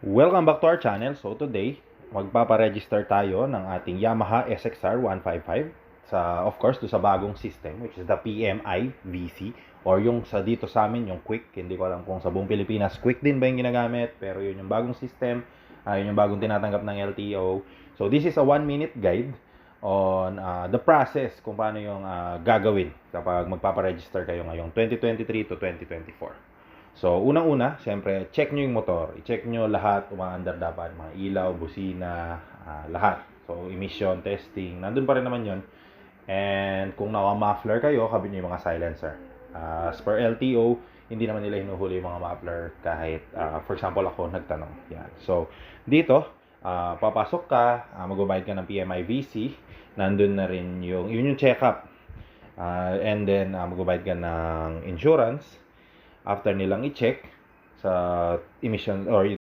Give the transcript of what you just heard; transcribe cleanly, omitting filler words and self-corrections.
Welcome back to our channel. So today, magpapa-register tayo ng ating Yamaha SXR 155 sa, of course, sa bagong system, which is the PMI VC, or yung sa dito sa amin, yung Quick. Hindi ko alam kung sa buong Pilipinas Quick din ba yung ginagamit, pero yun yung bagong system, yun yung bagong tinatanggap ng LTO. So this is a 1-minute guide on the process kung paano yung gagawin kapag magpapa-register kayo ngayong 2023 to 2024. So, unang-una, siyempre, check nyo yung motor. I-check nyo lahat, umaandar dapat, mga ilaw, busina, lahat. So, emission, testing, nandun pa rin naman yun. And kung naka-muffler kayo, kabit nyo yung mga silencer. As per LTO, hindi naman nila hinuhuli yung mga muffler kahit, for example, ako nagtanong. Yan. So, dito, papasok ka, magbabayad ka ng PMI VC, nandun na rin yun yung check-up. And then, magbabayad ka ng insurance. After nilang i-check sa emission or